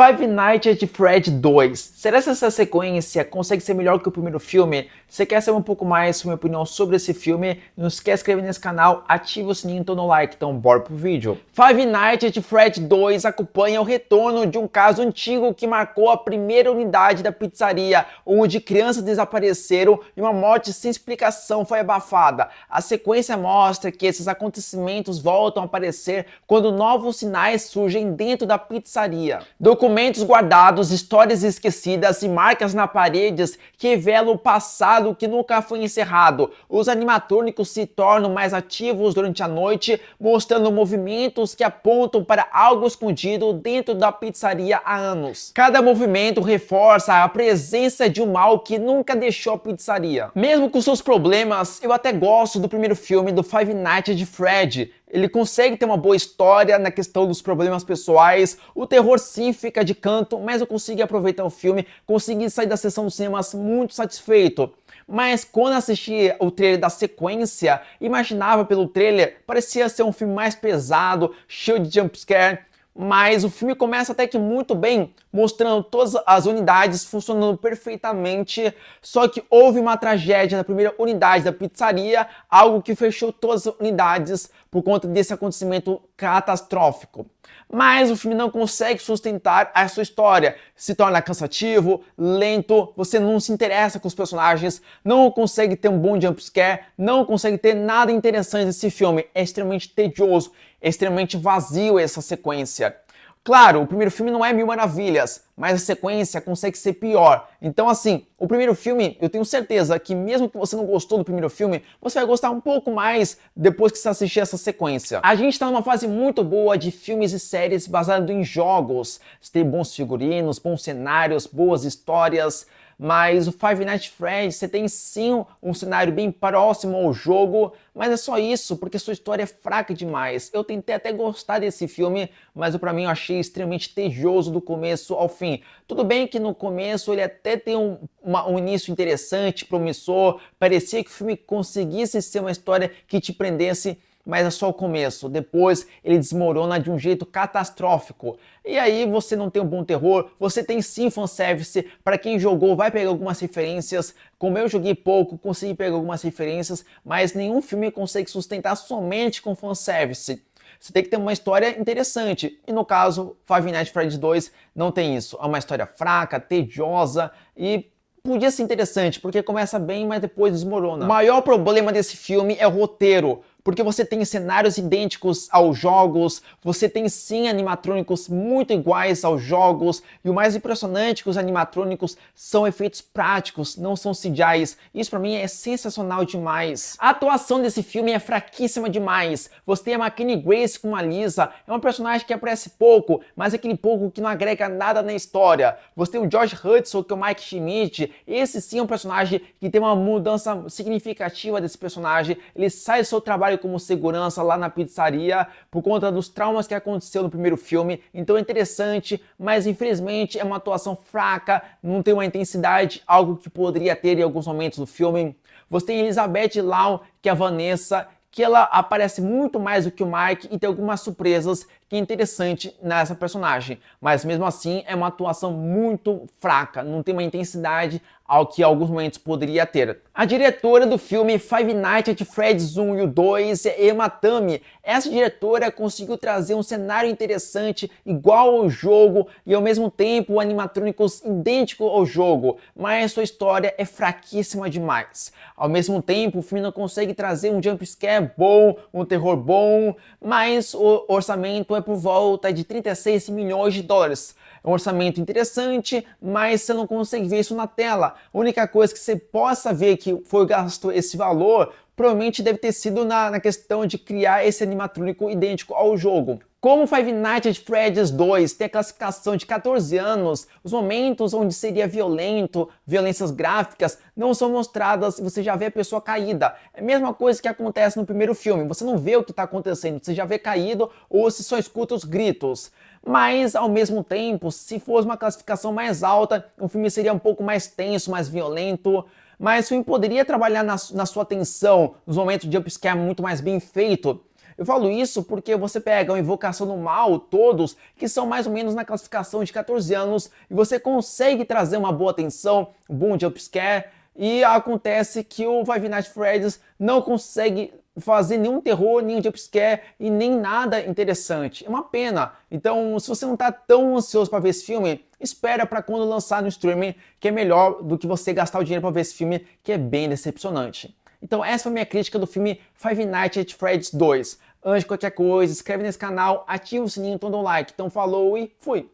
Five Nights at Freddy's 2. Será que essa sequência consegue ser melhor que o primeiro filme? Se você quer saber um pouco mais sobre minha opinião sobre esse filme, não esquece de se inscrever nesse canal, ativa o sininho e então no like. Então bora pro vídeo. Five Nights at Freddy's 2 acompanha o retorno de um caso antigo que marcou a primeira unidade da pizzaria, onde crianças desapareceram e uma morte sem explicação foi abafada. A sequência mostra que esses acontecimentos voltam a aparecer quando novos sinais surgem dentro da pizzaria. Documentos guardados, histórias esquecidas e marcas na paredes que revelam o passado que nunca foi encerrado. Os animatrônicos se tornam mais ativos durante a noite, mostrando movimentos que apontam para algo escondido dentro da pizzaria há anos. Cada movimento reforça a presença de um mal que nunca deixou a pizzaria. Mesmo com seus problemas, eu até gosto do primeiro filme do Five Nights at Freddy. Ele consegue ter uma boa história na questão dos problemas pessoais, o terror sim fica de canto, mas eu consegui aproveitar o filme, consegui sair da sessão dos cinemas muito satisfeito. Mas quando assisti o trailer da sequência, imaginava pelo trailer, parecia ser um filme mais pesado, cheio de jumpscare, mas o filme começa até que muito bem, mostrando todas as unidades funcionando perfeitamente, só que houve uma tragédia na primeira unidade da pizzaria, algo que fechou todas as unidades por conta desse acontecimento catastrófico. Mas o filme não consegue sustentar a sua história, se torna cansativo, lento, você não se interessa com os personagens, não consegue ter um bom jumpscare, não consegue ter nada interessante nesse filme, é extremamente tedioso, é extremamente vazio essa sequência. Claro, o primeiro filme não é mil maravilhas, mas a sequência consegue ser pior. Então assim, o primeiro filme, eu tenho certeza que mesmo que você não gostou do primeiro filme, você vai gostar um pouco mais depois que você assistir essa sequência. A gente está numa fase muito boa de filmes e séries baseados em jogos. Você tem bons figurinos, bons cenários, boas histórias. Mas o Five Nights at Freddy's, você tem sim um cenário bem próximo ao jogo, mas é só isso, porque sua história é fraca demais. Eu tentei até gostar desse filme, mas pra mim eu achei extremamente tedioso do começo ao fim. Tudo bem que no começo ele até tem um início interessante, promissor, parecia que o filme conseguisse ser uma história que te prendesse, mas é só o começo. Depois ele desmorona de um jeito catastrófico. E aí você não tem um bom terror, você tem sim fanservice. Para quem jogou vai pegar algumas referências. Como eu joguei pouco, consegui pegar algumas referências, mas nenhum filme consegue sustentar somente com fanservice. Você tem que ter uma história interessante. E no caso, Five Nights at Freddy's 2 não tem isso. É uma história fraca, tediosa e podia ser interessante, porque começa bem, mas depois desmorona. O maior problema desse filme é o roteiro, porque você tem cenários idênticos aos jogos, você tem sim animatrônicos muito iguais aos jogos, e o mais impressionante é que os animatrônicos são efeitos práticos, não são CGIs. Isso pra mim é sensacional demais. A atuação desse filme é fraquíssima demais. Você tem a McKinney Grace com a Lisa, é uma personagem que aparece pouco, mas é aquele pouco que não agrega nada na história. Você tem o Josh Hudson, que é o Mike Schmidt, esse sim é um personagem que tem uma mudança significativa desse personagem, ele sai do seu trabalho como segurança lá na pizzaria por conta dos traumas que aconteceu no primeiro filme, então é interessante, mas infelizmente é uma atuação fraca, não tem uma intensidade, algo que poderia ter em alguns momentos do filme. Você tem Elizabeth Lau, que é a Vanessa, que ela aparece muito mais do que o Mike e tem algumas surpresas que é interessante nessa personagem, mas mesmo assim é uma atuação muito fraca, não tem uma intensidade ao que em alguns momentos poderia ter. A diretora do filme Five Nights at Freddy's 1 e o 2 é Emma Tammi. Essa diretora conseguiu trazer um cenário interessante, igual ao jogo, e ao mesmo tempo animatrônicos idênticos ao jogo, mas sua história é fraquíssima demais. Ao mesmo tempo, o filme não consegue trazer um jumpscare bom, um terror bom, mas o orçamento é por volta de 36 milhões de dólares. É um orçamento interessante, mas você não consegue ver isso na tela. A única coisa que você possa ver que foi gasto esse valor, provavelmente deve ter sido na questão de criar esse animatrônico idêntico ao jogo. Como Five Nights at Freddy's 2 tem a classificação de 14 anos, os momentos onde seria violento, violências gráficas, não são mostradas e você já vê a pessoa caída. É a mesma coisa que acontece no primeiro filme, você não vê o que está acontecendo, você já vê caído ou se só escuta os gritos. Mas, ao mesmo tempo, se fosse uma classificação mais alta, o filme seria um pouco mais tenso, mais violento. Mas o filme poderia trabalhar na sua tensão, nos momentos de jumpscare muito mais bem feito. Eu falo isso porque você pega uma Invocação do Mal, todos, que são mais ou menos na classificação de 14 anos, e você consegue trazer uma boa tensão, um bom jumpscare, e acontece que o Five Nights at Freddy's não consegue fazer nenhum terror, nenhum jumpscare e nem nada interessante. É uma pena. Então, se você não está tão ansioso para ver esse filme, espera para quando lançar no streaming, que é melhor do que você gastar o dinheiro para ver esse filme, que é bem decepcionante. Então, essa foi a minha crítica do filme Five Nights at Freddy's 2. Antes de qualquer coisa, inscreve nesse canal, ativa o sininho, todo um like. Então, falou e fui!